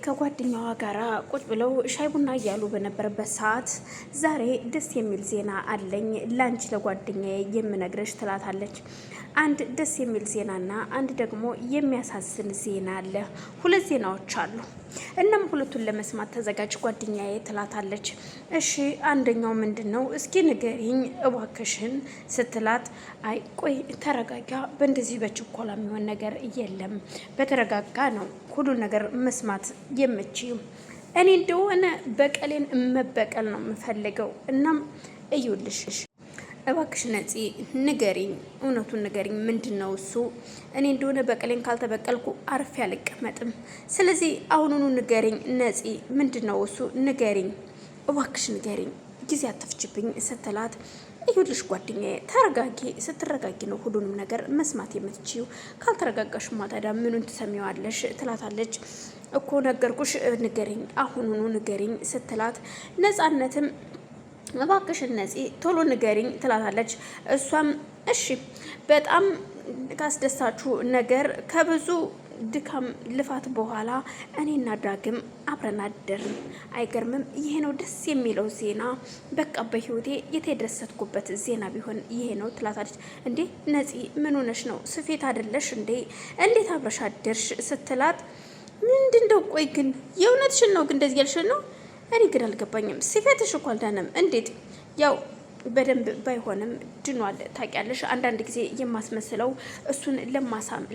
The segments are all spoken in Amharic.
ከጓደኛዋ ጋራ ቁጭ ብለው ሻይ ቡና እያሉ በነበረበት ሰዓት ዛሬ ደስ የሚል ዜና አለኝ ላንቺ ለጓደኛዬ የምነግርሽ ትላታለች። አንድ ደስ የሚል ዜናና አንድ ደግሞ የሚያሳዝን ዜና አለ። ሁለት ዜናዎች አሉ። እናም ሁለቱን ለመስማት ተዘጋጅ ጓደኛዬ ትላታለች። እሺ አንደኛው ምንድነው? እስኪ ንገሪኝ እባክሽን ስትላት፣ አይ ቆይ ተረጋጋ፣ በእንደዚህ በችኮላ የሚሆን ነገር የለም፣ በተረጋጋ ነው ሁሉ ነገር መስማት የምችይው። እኔ እንደሆነ በቀሌን መበቀል ነው የምፈልገው። እናም እዩልሽ እባክሽ ነፂ ንገሪኝ፣ እውነቱን ንገሪኝ። ምንድነው እሱ? እኔ እንደሆነ በቀሌን ካልተበቀልኩ አርፌ አልቀመጥም። ስለዚህ አሁኑኑ ንገሪኝ ነፂ፣ ምንድነው እሱ? ንገሪኝ እባክሽ ንገሪኝ፣ ጊዜ አትፍጅብኝ ስትላት፣ ይሁልሽ ጓደኛዬ ተረጋጊ። ስትረጋጊ ነው ሁሉንም ነገር መስማት የምትችይው። ካልተረጋጋሽማ ታዲያ ምኑን ትሰሚዋለሽ? ትላታለች። እኮ ነገርኩሽ፣ ንገሪኝ፣ አሁኑኑ ንገሪኝ ስትላት፣ ነፃነትም እባክሽ ነፂ ቶሎ ንገሪኝ ትላታለች። እሷም እሺ በጣም ካስደሳችሁ ነገር ከብዙ ድካም ልፋት በኋላ እኔና ዳግም አብረን አደርን። አይገርምም? ይሄ ነው ደስ የሚለው ዜና። በቃ በህይወቴ የተደሰትኩበት ዜና ቢሆን ይሄ ነው ትላታለች። እንዴ ነፂ ምን ሆነሽ ነው? ስፌት አይደለሽ እንዴ? እንዴት አብረሽ አደርሽ? ስትላት ምንድነው? ቆይ ግን የእውነትሽን ነው? ግን እንደዚህ ያልሽ ነው? እኔ ግን አልገባኝም። ስፌትሽ እኮ አልዳነም። እንዴት? ያው በደንብ ባይሆንም ድኗል። ታውቂያለሽ፣ አንዳንድ ጊዜ የማስመስለው እሱን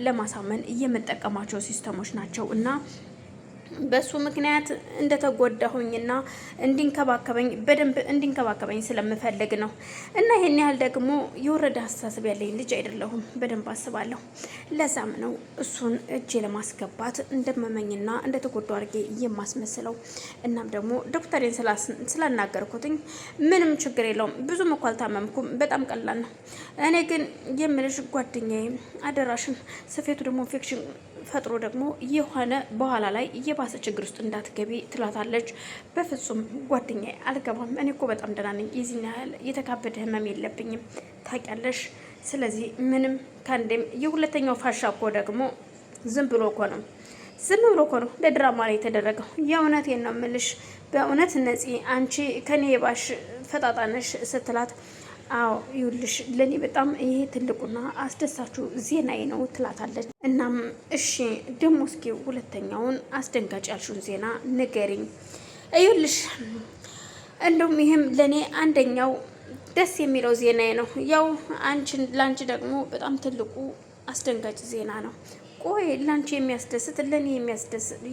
ለማሳመን የምጠቀማቸው ሲስተሞች ናቸው እና በሱ ምክንያት እንደተጎዳሁኝና እንዲንከባከበኝ በደንብ እንዲንከባከበኝ ስለምፈልግ ነው። እና ይሄን ያህል ደግሞ የወረደ አስተሳሰብ ያለኝ ልጅ አይደለሁም። በደንብ አስባለሁ። ለዛም ነው እሱን እጄ ለማስገባት እንደመመኝና እንደተጎዳው አድርጌ የማስመስለው። እናም ደግሞ ዶክተሬን ስላናገርኩትኝ ምንም ችግር የለውም፣ ብዙም እኮ አልታመምኩም፣ በጣም ቀላል ነው። እኔ ግን የምልሽ ጓደኛዬ አደራሽን፣ ስፌቱ ደግሞ ኢንፌክሽን ፈጥሮ ደግሞ የሆነ በኋላ ላይ የባሰ ችግር ውስጥ እንዳትገቢ ትላታለች። በፍጹም ጓደኛዬ አልገባም። እኔ እኮ በጣም ደህና ነኝ። የዚህን ያህል የተካበደ ህመም የለብኝም ታውቂያለሽ። ስለዚህ ምንም ከአንዴም የሁለተኛው ፋሻ እኮ ደግሞ ዝም ብሎ እኮ ነው ለድራማ ላይ የተደረገው። የእውነቴን ነው የምልሽ። በእውነት ነፂ አንቺ ከኔ የባሽ ፈጣጣነሽ ስትላት፣ አዎ ይኸውልሽ ለኔ በጣም ይሄ ትልቁና አስደሳችሁ ዜናዬ ነው ትላታለች። እናም እሺ ደግሞ እስኪ ሁለተኛውን አስደንጋጭ ያልሽውን ዜና ንገሪኝ። ይኸውልሽ እንደውም ይሄም ለኔ አንደኛው ደስ የሚለው ዜናዬ ነው። ያው ላንቺ ደግሞ በጣም ትልቁ አስደንጋጭ ዜና ነው። ቆይ ላንቺ የሚያስደስት ለኔ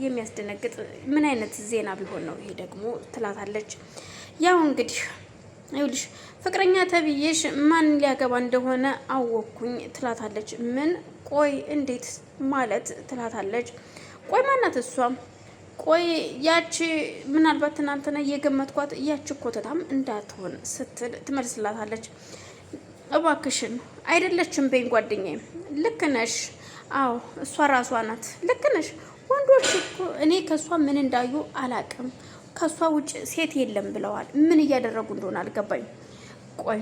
የሚያስደነግጥ ምን አይነት ዜና ቢሆን ነው ይሄ ደግሞ ትላታለች። ያው እንግዲህ ይኸውልሽ ፍቅረኛ ተብዬሽ ማን ሊያገባ እንደሆነ አወኩኝ ትላታለች። ምን? ቆይ እንዴት ማለት ትላታለች። ቆይ ማናት እሷ? ቆይ ያቺ ምናልባት ትናንትና የገመትኳት ያቺ ኮተታም እንዳትሆን ስትል ትመልስላታለች። እባክሽን አይደለችም በይኝ ጓደኛዬ። ልክ ነሽ። አዎ እሷ ራሷ ናት። ልክ ነሽ። ወንዶች እኮ እኔ ከእሷ ምን እንዳዩ አላቅም፣ ከሷ ውጭ ሴት የለም ብለዋል። ምን እያደረጉ እንደሆነ አልገባኝ። ቆይ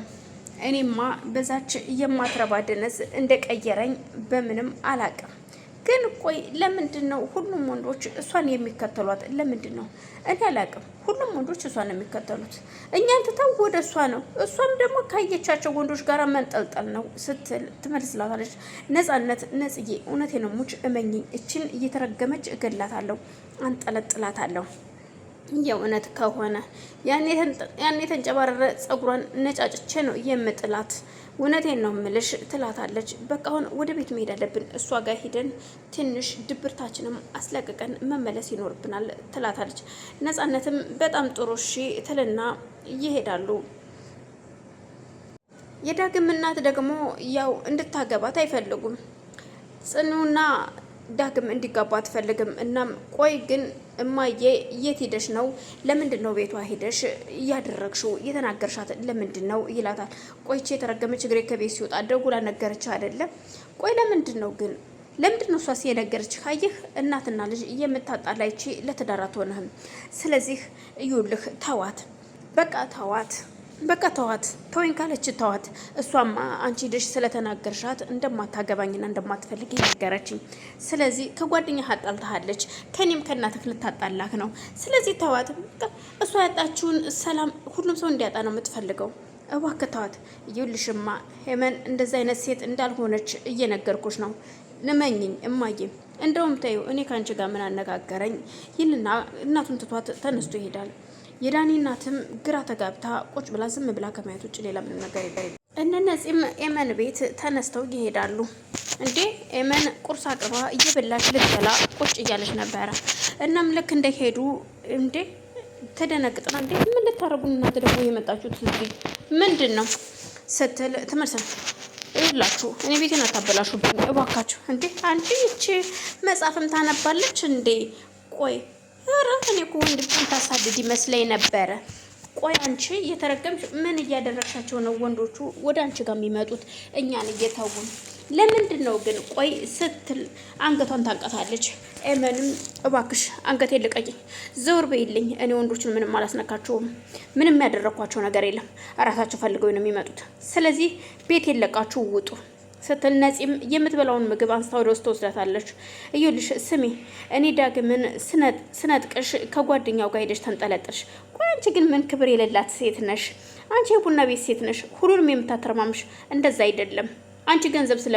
እኔማ በዛች የማትረባ ደነስ እንደቀየረኝ በምንም አላቅም። ግን ቆይ ለምንድን ነው ሁሉም ወንዶች እሷን የሚከተሏት? ለምንድን ነው? እኔ አላቅም። ሁሉም ወንዶች እሷን የሚከተሉት እኛን ትተው ወደ እሷ ነው። እሷም ደግሞ ካየቻቸው ወንዶች ጋር መንጠልጠል ነው ስትል ትመልስላታለች። ነጽዬ እውነቴን ነው ሙች እመኝኝ፣ እችን እየተረገመች እገላታለሁ፣ አንጠለጥላታለሁ። የእውነት ከሆነ ያን የተንጨባረረ ጸጉሯን ነጫጭቼ ነው የምጥላት። እውነቴን ነው ምልሽ ትላታለች። በቃ አሁን ወደ ቤት መሄድ አለብን። እሷ ጋር ሂደን ትንሽ ድብርታችንም አስለቅቀን መመለስ ይኖርብናል ትላታለች። ነፃነትም በጣም ጥሩ እሺ ትልና ይሄዳሉ። የዳግም እናት ደግሞ ያው እንድታገባት አይፈልጉም። ጽኑና ዳግም እንዲጋባ አትፈልግም። እናም ቆይ ግን እማዬ የት ሄደሽ ነው? ለምንድን ነው ቤቷ ሄደሽ እያደረግሽው የተናገርሻት ለምንድን ነው ይላታል። ቆይቼ የተረገመች እግሬ ከቤት ሲወጣ ደውላ ነገረች አይደለም? ቆይ ለምንድን ነው ግን ለምንድን ነው እሷስ የነገረች? ካየህ እናትና ልጅ የምታጣላይቺ ለትዳር አትሆንህም። ስለዚህ እዩልህ ተዋት፣ በቃ ተዋት በቃ ተዋት፣ ተወኝ ካለች ተዋት። እሷማ አንቺ ደሽ ስለተናገርሻት እንደማታገባኝና እንደማትፈልግ ነገረችኝ። ስለዚህ ከጓደኛ አጣልታለች፣ ከኔም ከእናትህ ልታጣላክ ነው። ስለዚህ ተዋት። እሷ ያጣችውን ሰላም ሁሉም ሰው እንዲያጣ ነው የምትፈልገው። እባክህ ተዋት። ይኸውልሽማ ሄመን እንደዚ አይነት ሴት እንዳልሆነች እየነገርኩሽ ነው። ልመኝኝ እማዬ። እንደውም ተይው፣ እኔ ከአንቺ ጋር ምን አነጋገረኝ ይልና እናቱን ትቷት ተነስቶ ይሄዳል። የዳኒ እናትም ግራ ተጋብታ ቁጭ ብላ ዝም ብላ ከማየት ውጭ ሌላ ምንም ነገር የለም። እነነዚህም ኤመን ቤት ተነስተው ይሄዳሉ። እንዴ ኤመን ቁርስ አቅርባ እየበላች ልትበላ ቁጭ እያለች ነበረ። እናም ልክ እንደሄዱ እንዴ ተደነግጥና እንዴ ምን ልታረጉ እናንተ ደግሞ የመጣችሁት እዚህ ምንድን ነው ስትል ትመርሰል ይላችሁ እኔ ቤቴን አታበላሹብኝ እባካችሁ። እንዴ አንቺ እቺ መጽሐፍም ታነባለች እንዴ? ቆይ ኧረ እኔ እኮ ወንዶችን ታሳድድ ይመስለኝ ነበረ። ቆይ አንቺ እየተረገምሽ ምን እያደረግሻቸው ነው ወንዶቹ ወደ አንቺ ጋር የሚመጡት እኛን እየተውን? ለምንድን ነው ግን? ቆይ ስትል አንገቷን ታንቀታለች። ኤመንም እባክሽ አንገቴን ልቀቂኝ፣ ዘውር በይልኝ፣ እኔ ወንዶችን ምንም አላስነካቸውም፣ ምንም ያደረኳቸው ነገር የለም፣ እራሳቸው ፈልገው ነው የሚመጡት። ስለዚህ ቤት የለቃችሁ ውጡ ስትል ነፂም የምትበላውን ምግብ አንስታ ወደ ውስጥ ትወስዳታለች። እዩልሽ ስሚ፣ እኔ ዳግምን ስነጥቅሽ ከጓደኛው ጋር ሄደሽ ተንጠለጥሽ። ቆይ አንቺ ግን ምን ክብር የሌላት ሴት ነሽ? አንቺ የቡና ቤት ሴት ነሽ፣ ሁሉንም የምታተረማምሽ። እንደዛ አይደለም። አንቺ ገንዘብ ስለ